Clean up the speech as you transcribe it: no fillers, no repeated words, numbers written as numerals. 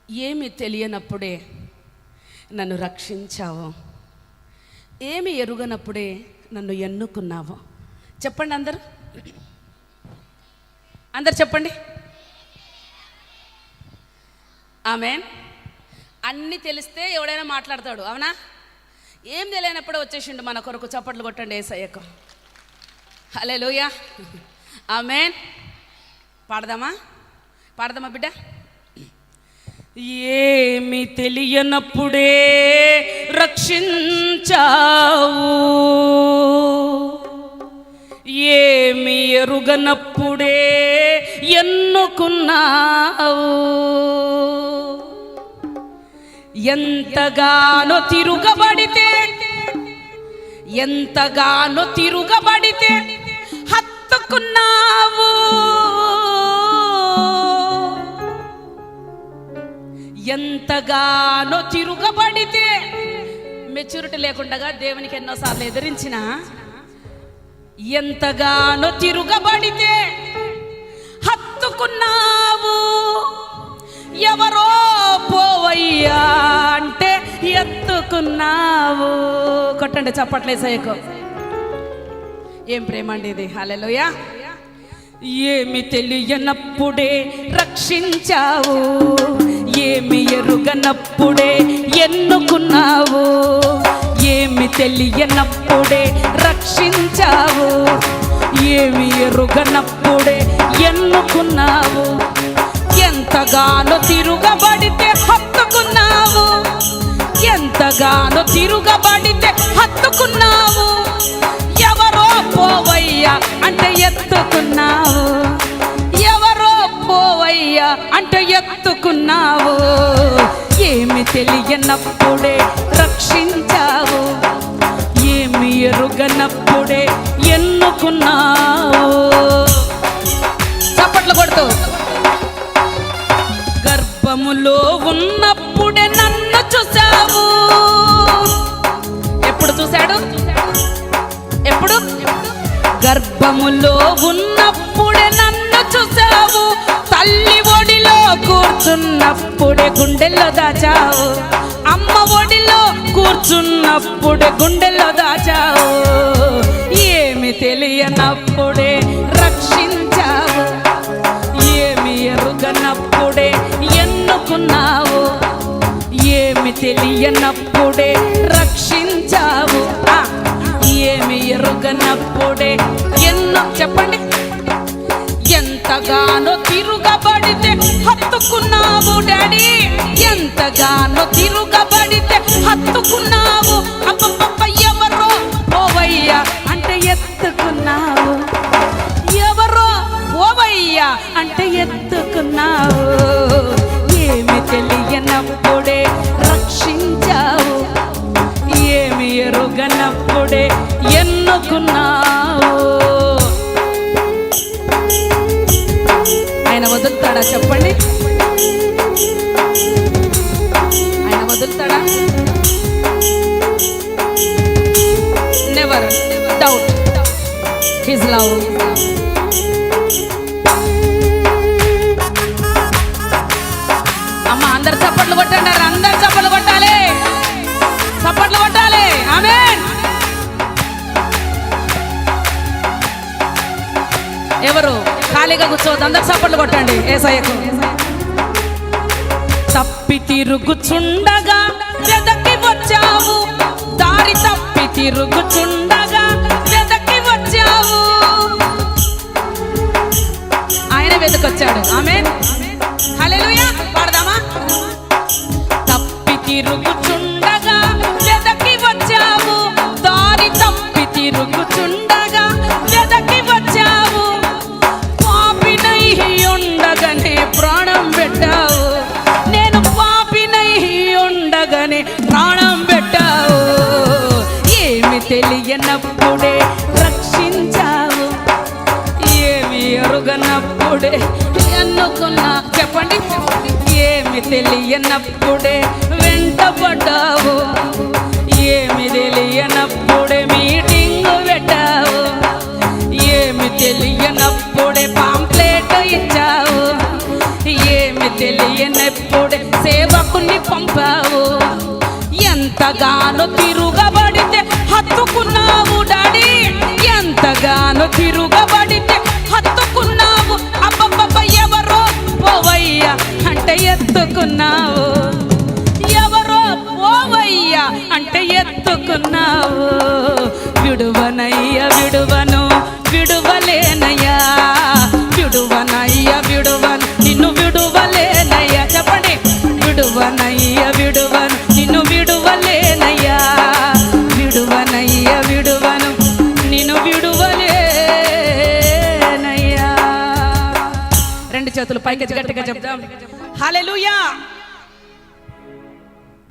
ఏమి తెలియనప్పుడే నన్ను రక్షించావు, ఏమి ఎరుగనప్పుడే నన్ను ఎన్నుకున్నావు. చెప్పండి అందరు, అందరు చెప్పండి ఆమేన్. అన్నీ తెలిస్తే ఎవడైనా మాట్లాడతాడు, అవునా? ఏం తెలియనప్పుడే వచ్చేసిండు మన కొరకు. చప్పట్లు కొట్టండి యేసయ్యకు. హల్లెలూయా, ఆమేన్. పాడదామా బిడ్డ? ఏమి తెలియనప్పుడే రక్షించావు, ఏమి ఎరుగనప్పుడే ఎన్నుకున్నావు. ఎంతగానో తిరుగబడితే హత్తుకున్నావు. ఎంతగానో తిరుగబడితే, మెచ్యూరిటీ లేకుండా దేవునికి ఎన్నోసార్లు ఎదిరించిన, ఎంతగానో తిరుగబడితే హత్తుకున్నావు. ఎవరో పోవయ్యా అంటే ఎత్తుకున్నావు. కొట్టండి చప్పట్లే సైకో. ఏం ప్రేమ అండి ఇది. హల్లెలూయా. ఏమి తెలియనప్పుడే రక్షించావు, ఏమి ఎరుగనప్పుడే ఎన్నుకున్నావు. ఏమి తెలియనప్పుడే రక్షించావు, ఏమి ఎరుగనప్పుడే ఎన్నుకున్నావు. ఎంతగానో తిరుగబడితే హత్తుకున్నావు, ఎంతగానో తిరుగబడితే హత్తుకున్నావు. ఎవరో పోవయ్యా అంటే ఎత్తుకున్నావు, ఎవరో పోవయ్యా అంటే ఎత్తుకున్నావు. ఏమి తెలియనప్పుడే రక్షించావు, ఏమి ఎరుగనప్పుడే ఎన్నుకున్నావు. చప్పట్లు కొడుతూ, గర్భములో ఉన్నప్పుడే నన్ను చూసావు. ఎప్పుడు చూశాడు? ఎప్పుడు? గర్భములో ఉన్నప్పుడే నన్ను చూసావు. తల్లి ఒడిలో కూర్చున్నప్పుడే గుండెల్లో దాచావు. అమ్మ ఒడిలో కూర్చున్నప్పుడే గుండెల్లో దాచావు. ఏమి తెలియనప్పుడే రక్షించావు, ఏమి ఎరుగనప్పుడే ఎన్నుకున్నావు. ఏమి తెలియనప్పుడే రక్షించావు, ఏమి ఎరుగనప్పుడే చెప్పండి. ఎంతగానో తిరుగబడితే హత్తుకున్నావు డాడీ, ఎంతగానో తిరుగబడితే హత్తుకున్నావు. అబ్బబ్బ ఎవరో పోవయ్యా అంటే ఎత్తుకున్నావు, ఎవరో పోవయ్యా అంటే ఎత్తుకున్నావు. ఏమి తెలియనప్పుడే రక్షించావు, ఏమి ఎరుగనప్పుడే ఎన్నుకున్నావు. ఆయన వదులుతాడా? చెప్పండి, ఆయన వదులుతాడా? Never doubt his love. అమ్మ అందరు చప్పట్లు కొట్టండి, అందరు చప్పట్లు కొట్టాలి, చప్పట్లు కొట్టాలి. ఆమేన్. ఎవరు ఖాళీగా కూర్చోవద్దు, అందరు చప్పట్లు కొట్టండి యేసయ్యకు. తప్పి తిరుగుచుండగా వెదకి వచ్చావు, దారి తప్పి తిరుగుచుండగా వెదకి వచ్చావు. ఆయన వెదకొచ్చాడు. ఆమేన్. హల్లెలూయా. పాడదామా? తప్పి తిరుగుచుండగా వెదకి వచ్చావు, దారి తప్పి తిరుగుచుండగా వెదకి వచ్చావు. పాపినై ఉండగానే ప్రాణం పెట్టావు, నేను పాపినై ఉండగానే ప్రాణం పెట్టావు. ఏమి తెలియనప్పుడే రక్షించావు, ఏమి ఎరుగనప్పుడే ఎన్నుకున్నా. చెప్పండి. ఏమి తెలియనప్పుడే వెంటపడ్డావు, ఏమి తెలియనప్పుడే మీటింగ్ పెట్టావు, ఏమి తెలియనప్పుడే పాంప్లెట్ ఇచ్చావు. ఏమి తెలియనప్పుడే సేవకుని పంపావు. ఎంతగానో తిరుగబడితే హత్తుకున్నావు డాడీ, ఎంతగానో తిరుగబడితే హత్తుకున్నావు. అబ్బబ్బబ్బ ఎవరో పోవయ్యా అంటే ఎత్తుకున్నావు, ఎవరో పోవయ్యా అంటే ఎత్తుకున్నావు. విడువనయ్యా విడువను విడువలేనయ్యా, విడువనయ్యా విడువను నిన్ను విడువలేనయ్యా. చెప్పండి, విడువనయ్యా విడువను నిన్ను విడువలేనయ్యా, విడువనయ్యా విడువను నిన్ను విడువలేనయ్యా. రెండు చేతులు పైకి గట్టిగా చెప్దాం హల్లెలూయా.